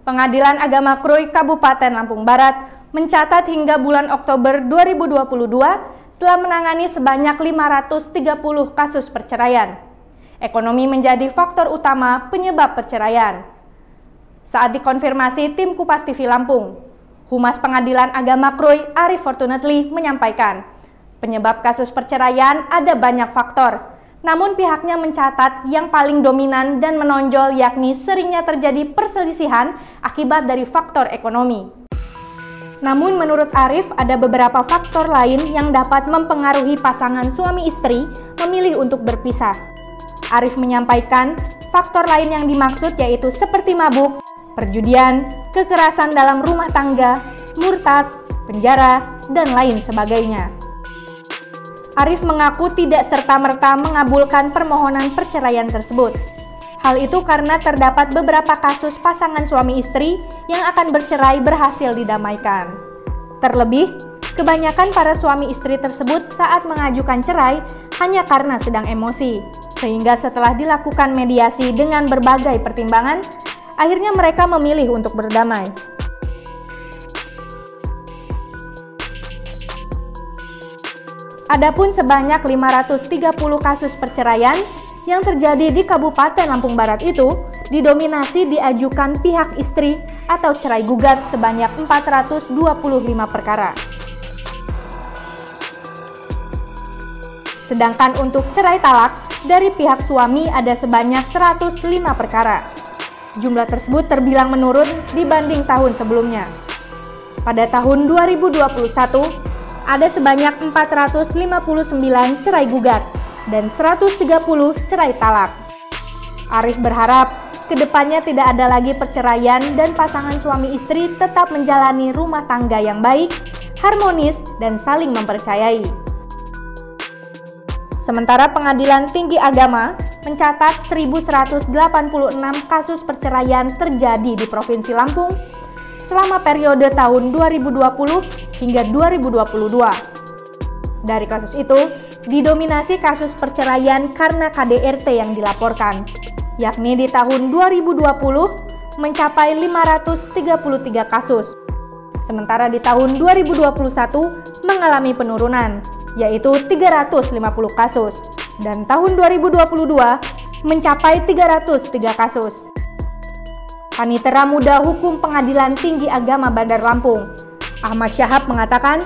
Pengadilan Agama Krui Kabupaten Lampung Barat mencatat hingga bulan Oktober 2022 telah menangani sebanyak 530 kasus perceraian. Ekonomi menjadi faktor utama penyebab perceraian. Saat dikonfirmasi tim Kupas TV Lampung, Humas Pengadilan Agama Krui Arif Fortunately menyampaikan, penyebab kasus perceraian ada banyak faktor. Namun pihaknya mencatat yang paling dominan dan menonjol yakni seringnya terjadi perselisihan akibat dari faktor ekonomi. Namun menurut Arif ada beberapa faktor lain yang dapat mempengaruhi pasangan suami istri memilih untuk berpisah. Arif menyampaikan faktor lain yang dimaksud yaitu seperti mabuk, perjudian, kekerasan dalam rumah tangga, murtad, penjara, dan lain sebagainya. Arif mengaku tidak serta-merta mengabulkan permohonan perceraian tersebut. Hal itu karena terdapat beberapa kasus pasangan suami istri yang akan bercerai berhasil didamaikan. Terlebih, kebanyakan para suami istri tersebut saat mengajukan cerai hanya karena sedang emosi, sehingga setelah dilakukan mediasi dengan berbagai pertimbangan, akhirnya mereka memilih untuk berdamai. Adapun sebanyak 530 kasus perceraian yang terjadi di Kabupaten Lampung Barat itu didominasi diajukan pihak istri atau cerai gugat sebanyak 425 perkara. Sedangkan untuk cerai talak dari pihak suami ada sebanyak 105 perkara. Jumlah tersebut terbilang menurun dibanding tahun sebelumnya. Pada tahun 2021, ada sebanyak 459 cerai gugat dan 130 cerai talak. Arif berharap kedepannya tidak ada lagi perceraian dan pasangan suami istri tetap menjalani rumah tangga yang baik, harmonis, dan saling mempercayai. Sementara Pengadilan Tinggi Agama mencatat 1.186 kasus perceraian terjadi di Provinsi Lampung selama periode tahun 2020 hingga 2022. Dari kasus itu, didominasi kasus perceraian karena KDRT yang dilaporkan, yakni di tahun 2020 mencapai 533 kasus. Sementara di tahun 2021 mengalami penurunan, yaitu 350 kasus, dan tahun 2022 mencapai 303 kasus. Panitera Muda Hukum Pengadilan Tinggi Agama Bandar Lampung, Ahmad Syahab mengatakan,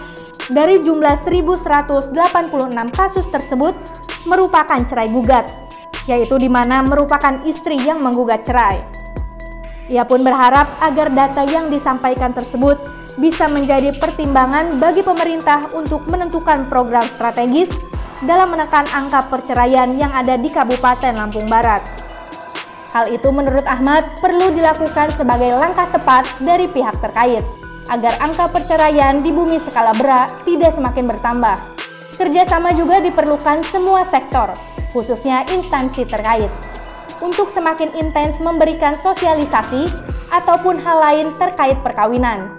dari jumlah 1.186 kasus tersebut merupakan cerai gugat, yaitu di mana merupakan istri yang menggugat cerai. Ia pun berharap agar data yang disampaikan tersebut bisa menjadi pertimbangan bagi pemerintah untuk menentukan program strategis dalam menekan angka perceraian yang ada di Kabupaten Lampung Barat. Hal itu menurut Ahmad perlu dilakukan sebagai langkah tepat dari pihak terkait, agar angka perceraian di bumi skala berat tidak semakin bertambah. Kerjasama juga diperlukan semua sektor, khususnya instansi terkait, untuk semakin intens memberikan sosialisasi ataupun hal lain terkait perkawinan,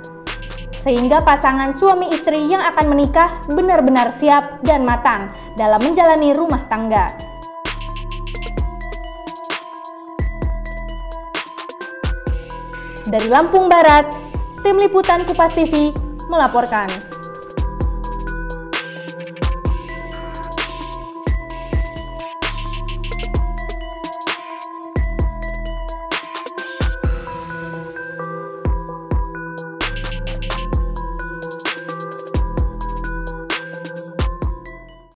sehingga pasangan suami istri yang akan menikah benar-benar siap dan matang dalam menjalani rumah tangga. Dari Lampung Barat, Tim Liputan Kupas TV melaporkan.